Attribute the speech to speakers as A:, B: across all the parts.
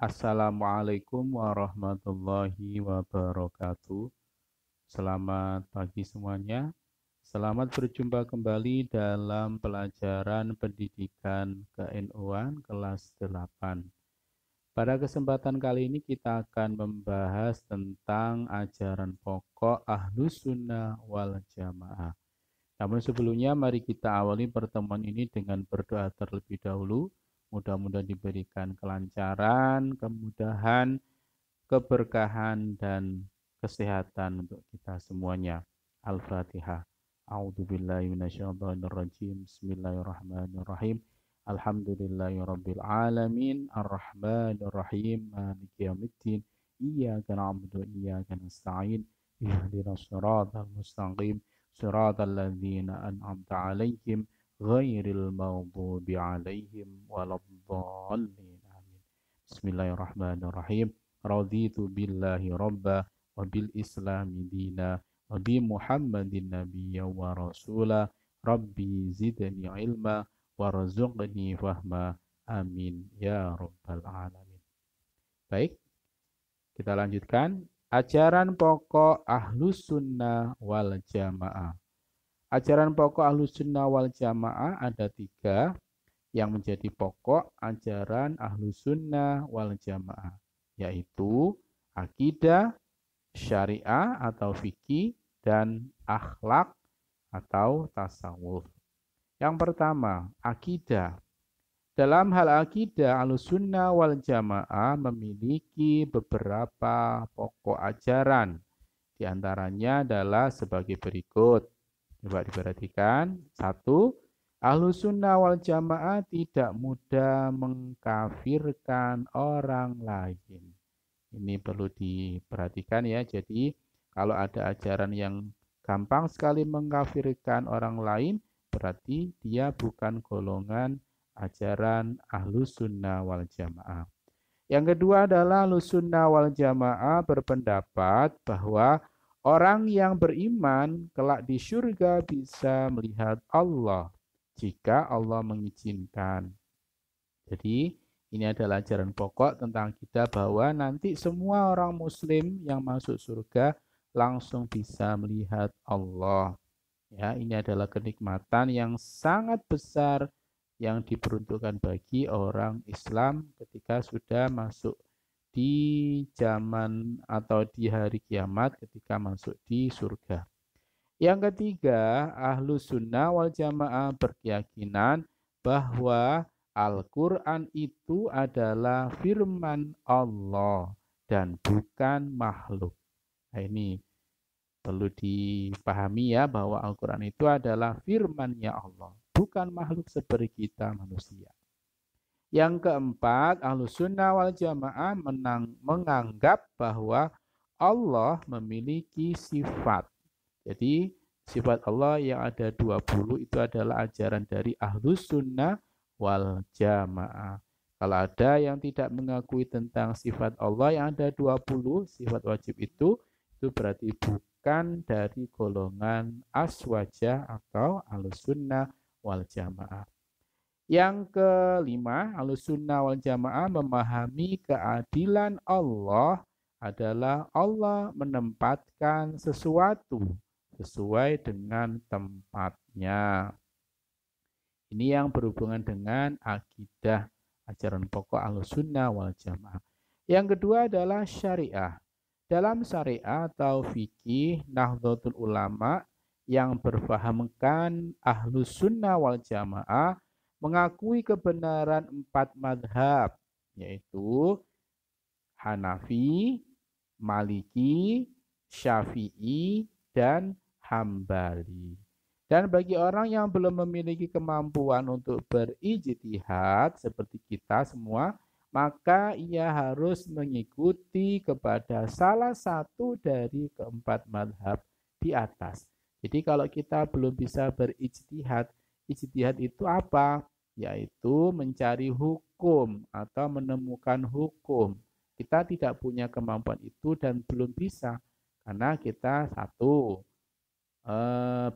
A: Assalamualaikum warahmatullahi wabarakatuh. Selamat pagi semuanya. Selamat berjumpa kembali dalam pelajaran pendidikan ke-NU-an kelas 8. Pada kesempatan kali ini kita akan membahas tentang ajaran pokok Ahlus Sunnah wal Jamaah. Namun sebelumnya mari kita awali pertemuan ini dengan berdoa terlebih dahulu. Mudah-mudahan diberikan kelancaran, kemudahan, keberkahan, dan kesehatan untuk kita semuanya. Al-Fatihah. A'udzubillahi minasyaitonirrajim. Bismillahirrahmanirrahim. Alhamdulillahirabbil alamin. Arrahmanirrahim. Maliki yaumiddin. Iyyaka na'budu wa iyyaka nasta'in. Ihdinas siratal mustaqim. Siratal ladzina an'amta 'alaihim ghairil maghdubi 'alaihim waladdallin. Amin. Bismillahirrahmanirrahim. Raditu billahi rabba wa bil islami dina wa bi Muhammadin nabiyya wa rasula. Rabbi zidni ilma warzuqni fahma. Amin ya rabbal alamin. Baik, kita lanjutkan. Ajaran pokok Ahlus Sunnah wal Jamaah. Ajaran pokok Ahlus Sunnah wal Jamaah ada 3 yang menjadi pokok ajaran Ahlus Sunnah wal Jamaah, yaitu akidah, syariah atau fikih, dan akhlak atau tasawuf. Yang pertama, akidah. Dalam hal akidah, Ahlussunnah wal Jamaah memiliki beberapa pokok ajaran. Di antaranya adalah sebagai berikut. Coba diperhatikan. 1. Ahlussunnah wal Jamaah tidak mudah mengkafirkan orang lain. Ini perlu diperhatikan ya. Jadi kalau ada ajaran yang gampang sekali mengkafirkan orang lain, berarti dia bukan golongan ajaran Ahlus Sunnah wal Jamaah. Yang kedua adalah Ahlus Sunnah wal Jamaah berpendapat bahwa orang yang beriman kelak di surga bisa melihat Allah jika Allah mengizinkan. Jadi ini adalah ajaran pokok tentang kita bahwa nanti semua orang muslim yang masuk surga langsung bisa melihat Allah. Ya, ini adalah kenikmatan yang sangat besar yang diperuntukkan bagi orang Islam ketika sudah masuk di zaman atau di hari kiamat ketika masuk di surga. Yang ketiga, Ahlus Sunnah wal Jamaah berkeyakinan bahwa Al-Quran itu adalah firman Allah dan bukan makhluk. Nah, ini perlu dipahami ya bahwa Al-Quran itu adalah firman-Nya Allah, bukan makhluk seperti kita manusia. Yang keempat, Ahlus Sunnah wal Jamaah menganggap bahwa Allah memiliki sifat. Jadi sifat Allah yang ada 20 itu adalah ajaran dari Ahlus Sunnah wal Jamaah. Kalau ada yang tidak mengakui tentang sifat Allah yang ada 20 sifat wajib itu berarti bukan dari golongan aswajah atau Ahlus Sunnah wal Jamaah. Yang kelima, Ahlus Sunnah wal Jamaah memahami keadilan Allah adalah Allah menempatkan sesuatu sesuai dengan tempatnya. Ini yang berhubungan dengan akidah ajaran pokok Ahlus Sunnah wal Jamaah. Yang kedua adalah syariah. Dalam syariah atau fikih Nahdlatul Ulama yang berfahamkan Ahlus Sunnah wal Jamaah mengakui kebenaran 4 madhab, yaitu Hanafi, Maliki, Syafi'i, dan Hambali. Dan bagi orang yang belum memiliki kemampuan untuk berijtihad seperti kita semua, maka ia harus mengikuti kepada salah satu dari keempat madhab di atas. Jadi kalau kita belum bisa berijtihad, ijtihad itu apa? Yaitu mencari hukum atau menemukan hukum. Kita tidak punya kemampuan itu dan belum bisa karena kita satu,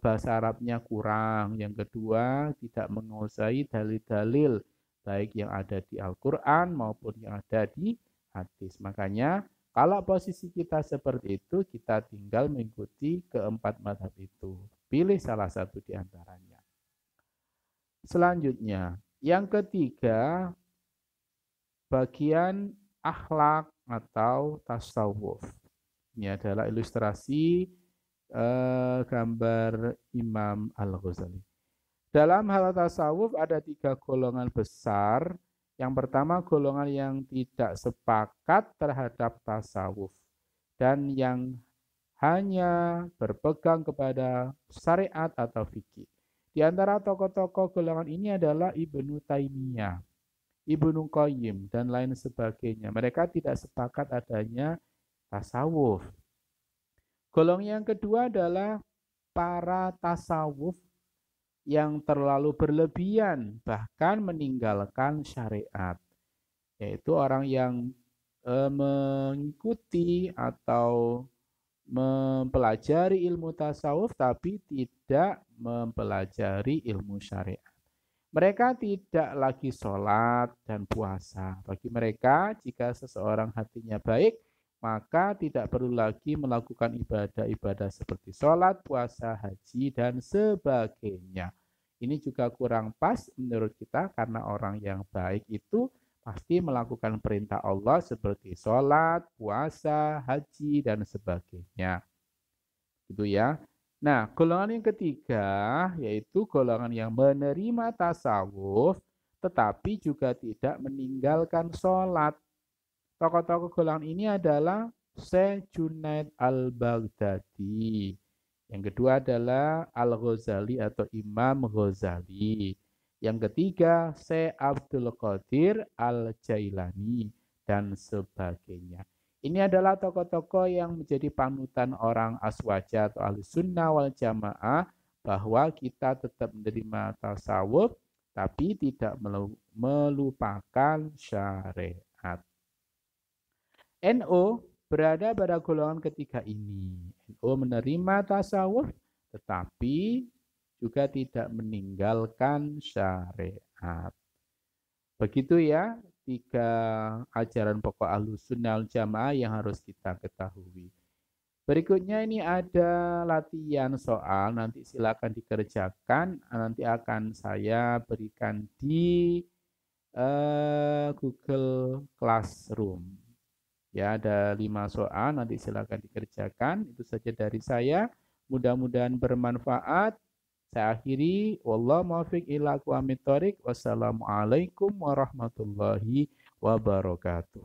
A: bahasa Arabnya kurang. Yang kedua, tidak menguasai dalil-dalil baik yang ada di Al-Quran maupun yang ada di hadis. Makanya kalau posisi kita seperti itu, kita tinggal mengikuti keempat mazhab itu. Pilih salah satu di antaranya. Selanjutnya, yang ketiga, bagian akhlak atau tasawuf. Ini adalah ilustrasi gambar Imam Al-Ghazali. Dalam hal tasawuf ada 3 golongan besar. Yang pertama golongan yang tidak sepakat terhadap tasawuf dan yang hanya berpegang kepada syariat atau fikih. Di antara tokoh-tokoh golongan ini adalah Ibnu Taimiyah, Ibnu Qayyim, dan lain sebagainya. Mereka tidak sepakat adanya tasawuf. Golongan yang kedua adalah para tasawuf yang terlalu berlebihan, bahkan meninggalkan syariat. Yaitu orang yang mengikuti atau mempelajari ilmu tasawuf tapi tidak mempelajari ilmu syariat. Mereka tidak lagi sholat dan puasa. Bagi mereka, jika seseorang hatinya baik, maka tidak perlu lagi melakukan ibadah-ibadah seperti sholat, puasa, haji, dan sebagainya. Ini juga kurang pas menurut kita karena orang yang baik itu pasti melakukan perintah Allah seperti sholat, puasa, haji, dan sebagainya. Gitu ya. Nah, golongan yang ketiga yaitu golongan yang menerima tasawuf tetapi juga tidak meninggalkan sholat. Tokoh-tokoh golongan ini adalah Syekh Junaid Al-Baghdadi. Yang kedua adalah Al-Ghazali atau Imam Ghazali. Yang ketiga Syekh Abdul Qadir Al-Jailani dan sebagainya. Ini adalah tokoh-tokoh yang menjadi panutan orang aswaja atau ahli sunnah wal jamaah bahwa kita tetap menerima tasawuf tapi tidak melupakan syariat. NU berada pada golongan ketiga ini. NU menerima tasawuf tetapi juga tidak meninggalkan syariat. Begitu ya, 3 ajaran pokok Ahlussunnah wal Jamaah yang harus kita ketahui. Berikutnya ini ada latihan soal, nanti silakan dikerjakan, nanti akan saya berikan di Google Classroom. Ya, ada 5 soal, nanti silakan dikerjakan. Itu saja dari saya. Mudah-mudahan bermanfaat. Saya akhiri. Wallahu muwaffiq ila aqwamit thoriq. Wassalamualaikum warahmatullahi wabarakatuh.